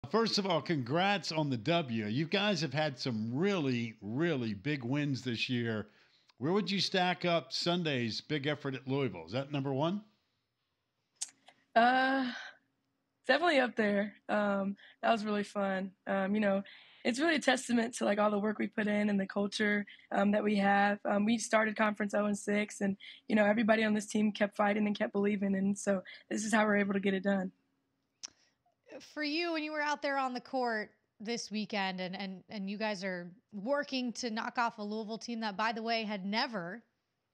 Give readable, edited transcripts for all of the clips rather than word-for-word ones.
First of all, congrats on the W. You guys have had some really, really big wins this year. Where would you stack up Sunday's big effort at Louisville? Is that number one? Uh, Definitely up there. That was really fun. It's really a testament to like all the work we put in and the culture that we have. We started conference 0-6, and everybody on this team kept fighting and kept believing, and so this is how we're able to get it done. For you, when you were out there on the court this weekend, and you guys are working to knock off a Louisville team that, by the way, had never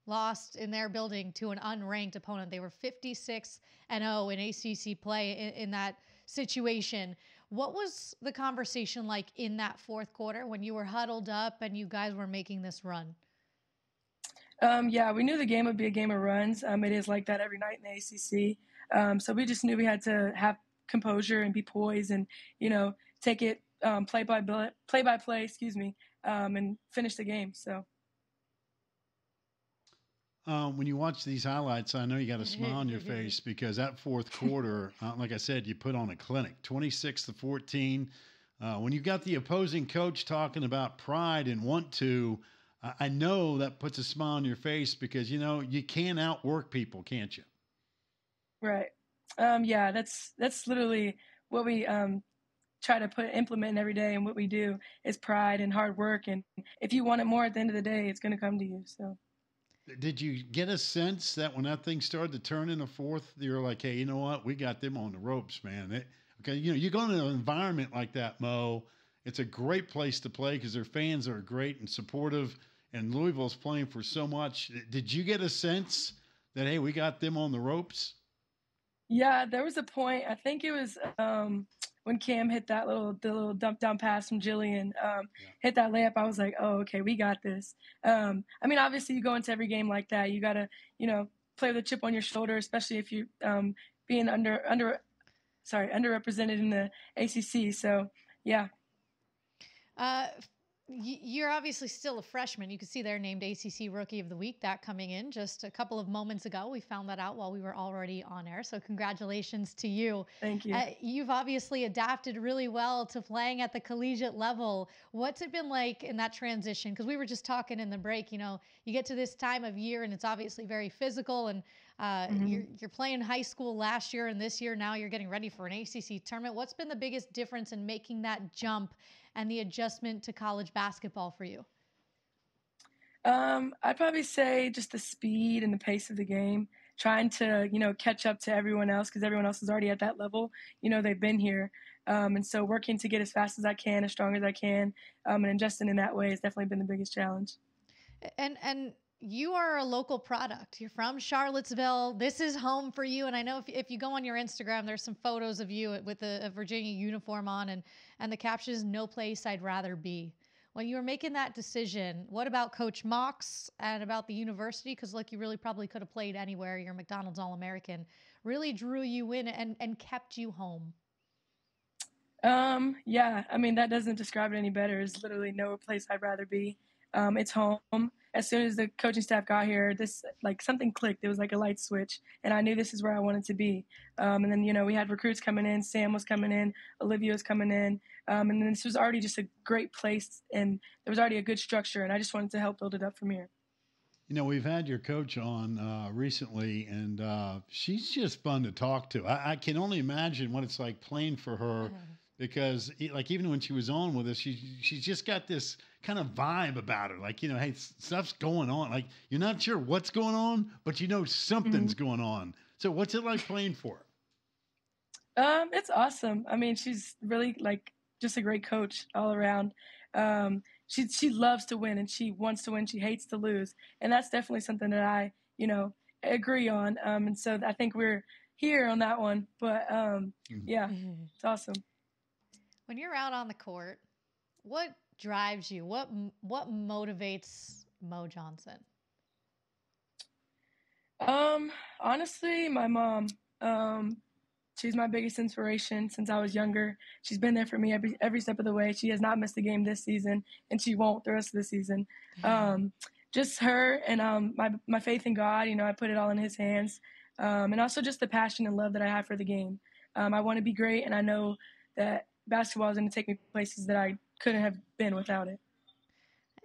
lost in their building to an unranked opponent. They were 56-0 in ACC play in that situation. What was the conversation like in that fourth quarter when you were huddled up and you guys were making this run? Yeah, we knew the game would be a game of runs. It is like that every night in the ACC. So we just knew we had to have composure and be poised and, take it play by play, and finish the game. So. When you watch these highlights, I know you got a smile on your face because that fourth quarter, like I said, you put on a clinic, 26-14. When you got the opposing coach talking about pride and want to, I know that puts a smile on your face because, you can outwork people, can't you? Right. Yeah, that's literally what we try to implement every day, and what we do is pride and hard work. And if you want it more at the end of the day, it's going to come to you. So. Did you get a sense that when that thing started to turn in the fourth, you were like, hey, you know what? We got them on the ropes, man. Okay, you go into an environment like that, Mo, it's a great place to play because their fans are great and supportive, and Louisville's playing for so much. Did you get a sense that, hey, we got them on the ropes? Yeah, there was a point, I think it was when Cam hit the little dump down pass from Jillian, hit that layup. I was like, oh, okay, we got this. Obviously you go into every game like that. You got to, play with a chip on your shoulder, especially if you're being underrepresented in the ACC. So, yeah. You're obviously still a freshman. You can see they're named ACC Rookie of the Week. That coming in just a couple of moments ago. We found that out while we were already on air. So congratulations to you. Thank you. You've obviously adapted really well to playing at the collegiate level. What's it been like in that transition? Because we were just talking in the break. You get to this time of year and it's obviously very physical. And you're playing high school last year and this year now you're getting ready for an ACC tournament. What's been the biggest difference in making that jump and the adjustment to college basketball for you? I'd probably say just the speed and the pace of the game, trying to, catch up to everyone else because everyone else is already at that level. They've been here. And so working to get as fast as I can, as strong as I can, and adjusting in that way has definitely been the biggest challenge. And you are a local product. You're from Charlottesville. This is home for you. And I know if you go on your Instagram, there's some photos of you with a Virginia uniform on, and the caption is "No place I'd rather be." When you were making that decision, what about Coach Mox and about the university? Because you really probably could have played anywhere. You're a McDonald's All-American. Really drew you in and kept you home. Yeah, that doesn't describe it any better. It's literally no place I'd rather be. It's home. As soon as the coaching staff got here, something clicked. It was like a light switch, and I knew this is where I wanted to be. And then, we had recruits coming in. Sam was coming in. Olivia was coming in. And then this was already just a great place, and there was already a good structure, and I just wanted to help build it up from here. We've had your coach on recently, and she's just fun to talk to. I can only imagine what it's like playing for her. Because even when she was on with us, she's just got this kind of vibe about her. Hey, stuff's going on. You're not sure what's going on, but something's going on. So what's it like playing for her? It's awesome. She's really just a great coach all around. She loves to win and she wants to win. She hates to lose. And that's definitely something that I, agree on. And so I think we're here on that one. But yeah, it's awesome. When you're out on the court, what drives you? What motivates Mo Johnson? Honestly, my mom. She's my biggest inspiration since I was younger. She's been there for me every step of the way. She has not missed a game this season, and she won't the rest of the season. Just her and my faith in God. I put it all in His hands, and also just the passion and love that I have for the game. I want to be great, and I know that basketball is going to take me places that I couldn't have been without it.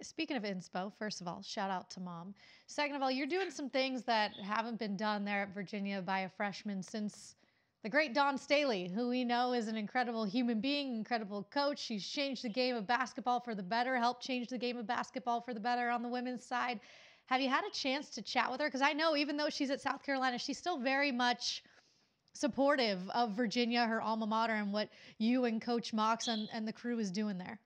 Speaking of inspo, first of all, shout out to Mom. Second of all, you're doing some things that haven't been done there at Virginia by a freshman since the great Dawn Staley, who we know is an incredible human being, incredible coach. She's changed the game of basketball for the better, helped change the game of basketball for the better on the women's side. Have you had a chance to chat with her? Because I know even though she's at South Carolina, she's still very much supportive of Virginia, her alma mater, and what you and Coach Mox and the crew is doing there.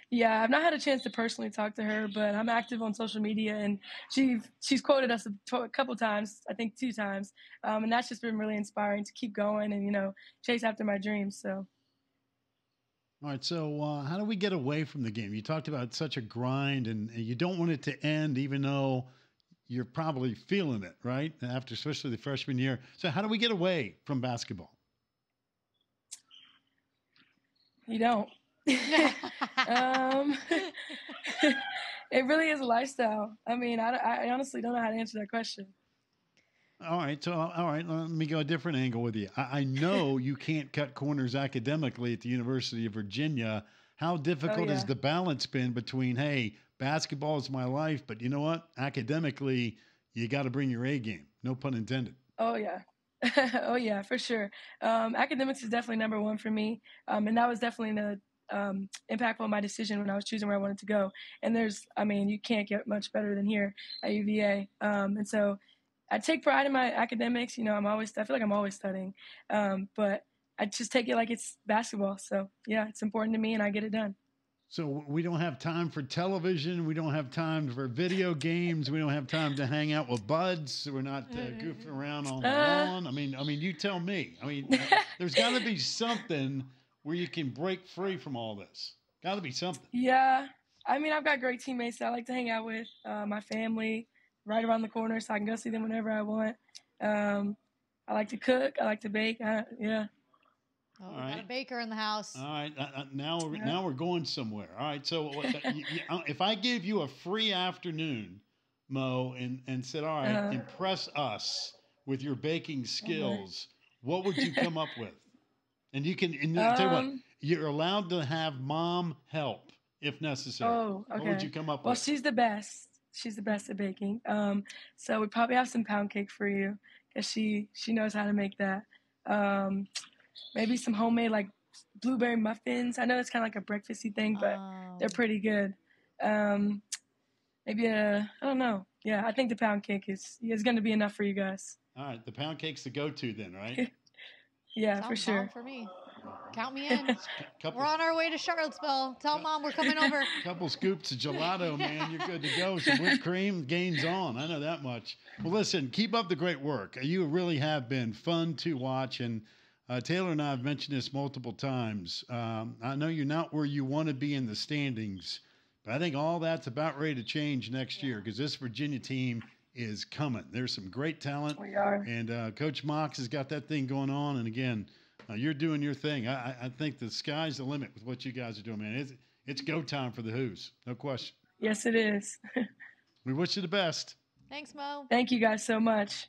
Yeah, I've not had a chance to personally talk to her, but I'm active on social media, and she's quoted us a couple times, I think 2 times, and that's just been really inspiring to keep going and, you know, chase after my dreams. So. All right, so how do we get away from the game? You talked about such a grind, and you don't want it to end, even though you're probably feeling it, right? After especially the freshman year. So how do we get away from basketball? You don't. It really is a lifestyle. I mean, I honestly don't know how to answer that question. All right. So, all right, let me go a different angle with you. I know you can't cut corners academically at the University of Virginia. How difficult has the balance been between, hey, basketball is my life, but you know what? Academically, you got to bring your A game. No pun intended. Oh, yeah. Oh, yeah, for sure. Academics is definitely number one for me. And that was definitely impactful on my decision when I was choosing where I wanted to go. And you can't get much better than here at UVA. And so I take pride in my academics. You know, I feel like I'm always studying. But I just take it like it's basketball. So, yeah, it's important to me, and I get it done. So we don't have time for television. We don't have time for video games. We don't have time to hang out with buds. So we're not goofing around on the lawn. I mean, you tell me. I mean, there's got to be something where you can break free from all this. Got to be something. Yeah. I mean, I've got great teammates that I like to hang out with. My family right around the corner, so I can go see them whenever I want. I like to cook. I like to bake. Yeah. Oh, we got a baker in the house. All right. Now we're going somewhere. All right. So if I gave you a free afternoon, Mo, and said, all right, impress us with your baking skills, what would you come up with? And you can tell you what, you're allowed to have Mom help if necessary. Oh, okay. What would you come up with? Well, she's the best. She's the best at baking. So we probably have some pound cake for you because she knows how to make that. Maybe some homemade like blueberry muffins. I know it's kind of like a breakfasty thing, but they're pretty good. Maybe I don't know. Yeah, I think the pound cake is going to be enough for you guys. All right, the pound cake's the go-to then, right? Yeah, for sure. For me. Count me in. We're on our way to Charlottesville. Tell Mom we're coming over. Couple scoops of gelato, man. You're good to go. Some whipped cream, game's on. I know that much. Well, listen, keep up the great work. You really have been fun to watch. And Taylor and I have mentioned this multiple times. I know you're not where you want to be in the standings, but I think all that's about ready to change next year because this Virginia team is coming. There's some great talent. We are. And Coach Mox has got that thing going on. And again, you're doing your thing. I think the sky's the limit with what you guys are doing, man. It's go time for the Who's. No question. Yes, it is. We wish you the best. Thanks, Mo. Thank you guys so much.